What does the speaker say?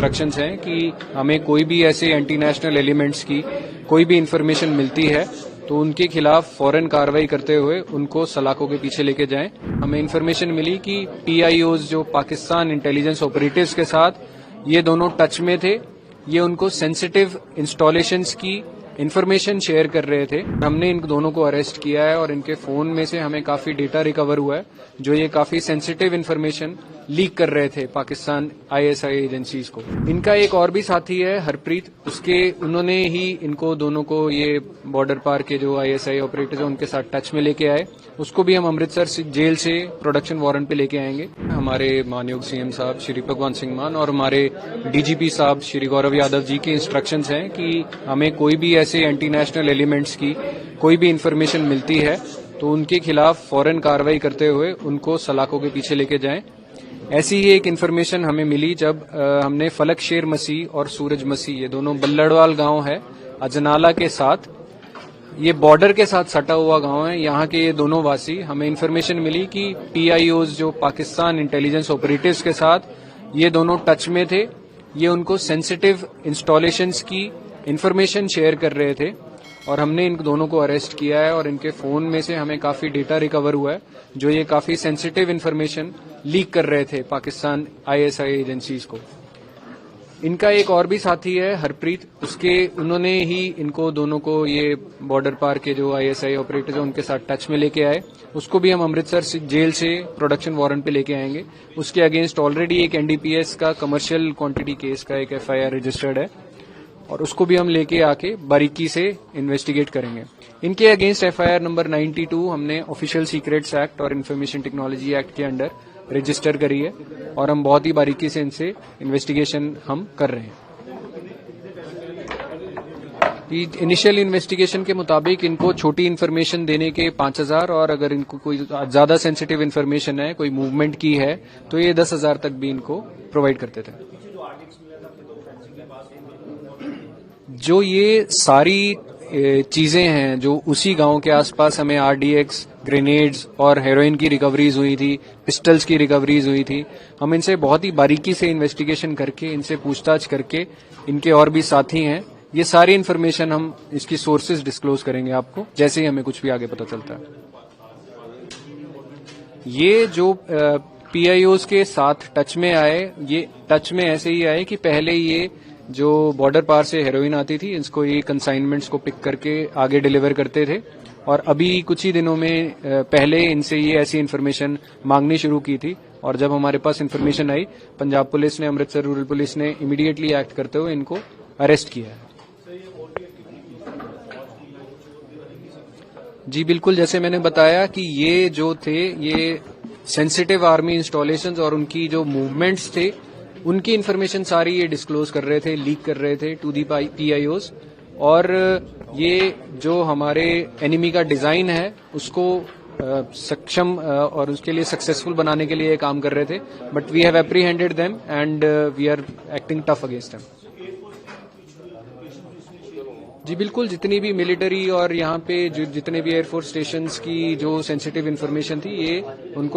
Instructions हैं कि हमें कोई भी ऐसे एंटी नेशनल एलिमेंट्स की कोई भी इंफॉर्मेशन मिलती है तो उनके खिलाफ फौरन कार्रवाई करते हुए उनको सलाखों के पीछे लेके जाएं। हमें इंफॉर्मेशन मिली कि PIOs जो पाकिस्तान इंटेलिजेंस ऑपरेटिव्स के साथ ये दोनों टच में थे, ये उनको सेंसिटिव इंस्टॉलेशंस की इंफॉर्मेशन शेयर कर रहे थे। हमने इन दोनों को अरेस्ट किया है और इनके फोन में से हमें काफी डेटा रिकवर हुआ है जो ये काफी सेंसिटिव इंफॉर्मेशन लीक कर रहे थे पाकिस्तान ISI एजेंसीज को। इनका एक और भी साथी है हरप्रीत, उन्होंने ही इनको दोनों को ये बॉर्डर पार के जो ISI ऑपरेटर्स हैं उनके साथ टच में लेके आए। उसको भी हम अमृतसर जेल से प्रोडक्शन वारंट पे लेके आएंगे। हमारे मानयोग CM साहब श्री भगवंत सिंह मान और हमारे DGP साहब श्री गौरव यादव जी के इंस्ट्रक्शंस हैं कि हमें कोई भी ऐसे एंटी नेशनल एलिमेंट्स की कोई भी इंफॉर्मेशन मिलती है तो उनके खिलाफ फौरन कार्रवाई करते हुए उनको सलाखों के पीछे लेके जाएं। ऐसी ही एक इंफॉर्मेशन हमें मिली जब हमने फलक शेर मसीह और सूरज मसीह, ये दोनों बल्लड़वाल गांव है अजनाला के साथ, ये बॉर्डर के साथ सटा हुआ गांव है, यहाँ के ये दोनों वासी, हमें इंफॉर्मेशन मिली कि PIOs जो पाकिस्तान इंटेलिजेंस ऑपरेटिव्स के साथ ये दोनों टच में थे, ये उनको सेंसिटिव इंस्टॉलेशंस की इंफॉर्मेशन शेयर कर रहे थे और हमने इन दोनों को अरेस्ट किया है और इनके फोन में से हमें काफी डेटा रिकवर हुआ है जो ये काफी सेंसिटिव इंफॉर्मेशन लीक कर रहे थे पाकिस्तान ISI एजेंसीज को। इनका एक और भी साथी है हरप्रीत, उन्होंने ही इनको दोनों को ये बॉर्डर पार के जो ISI ऑपरेटर्स हैं उनके साथ टच में लेके आए। उसको भी हम अमृतसर जेल से प्रोडक्शन वारंट पे लेके आएंगे। उसके अगेंस्ट ऑलरेडी एक NDPS का कमर्शियल क्वांटिटी केस का एक FIR रजिस्टर्ड है और उसको भी हम लेके आके बारीकी से इन्वेस्टिगेट करेंगे। इनके अगेंस्ट FIR नंबर 92 हमने ऑफिशियल सीक्रेट्स एक्ट और इंफॉर्मेशन टेक्नोलॉजी एक्ट के अंडर रजिस्टर करी है और हम बहुत ही बारीकी से इनसे इन्वेस्टिगेशन हम कर रहे हैं। इनिशियल इन्वेस्टिगेशन के मुताबिक इनको छोटी इन्फॉर्मेशन देने के 5000 और अगर इनको कोई ज्यादा सेंसिटिव इन्फॉर्मेशन है, कोई मूवमेंट की है तो ये 10,000 तक भी इनको प्रोवाइड करते थे। जो ये सारी चीजें हैं जो उसी गांव के आसपास हमें RDX, ग्रेनेड्स और हेरोइन की रिकवरीज हुई थी, पिस्टल्स की रिकवरीज हुई थी, हम इनसे बहुत ही बारीकी से इन्वेस्टिगेशन करके, इनसे पूछताछ करके, इनके और भी साथी हैं, ये सारी इन्फॉर्मेशन हम इसकी सोर्सेज डिस्क्लोज करेंगे आपको जैसे ही हमें कुछ भी आगे पता चलता है। ये जो PIOs के साथ टच में आए, ये टच में ऐसे ही आए कि पहले ये जो बॉर्डर पार से हेरोइन आती थी, इसको ये कंसाइनमेंट्स को पिक करके आगे डिलीवर करते थे और अभी कुछ ही दिनों में पहले इनसे ये ऐसी इन्फॉर्मेशन मांगनी शुरू की थी और जब हमारे पास इन्फॉर्मेशन आई, पंजाब पुलिस ने, अमृतसर रूरल पुलिस ने इमीडिएटली एक्ट करते हुए इनको अरेस्ट किया है। जी बिल्कुल, जैसे मैंने बताया कि ये जो थे ये सेंसिटिव आर्मी इंस्टॉलेशंस और उनकी जो मूवमेंट्स थे उनकी इन्फॉर्मेशन सारी ये डिस्क्लोज कर रहे थे, लीक कर रहे थे टू दी PIOs और ये जो हमारे एनिमी का डिजाइन है उसको सक्षम और उसके लिए सक्सेसफुल बनाने के लिए ये काम कर रहे थे, but we have apprehended them and we are acting tough against them. जी बिल्कुल, जितनी भी मिलिट्री और यहाँ पे जितने भी एयरफोर्स स्टेशंस की जो सेंसिटिव इन्फॉर्मेशन थी ये उनको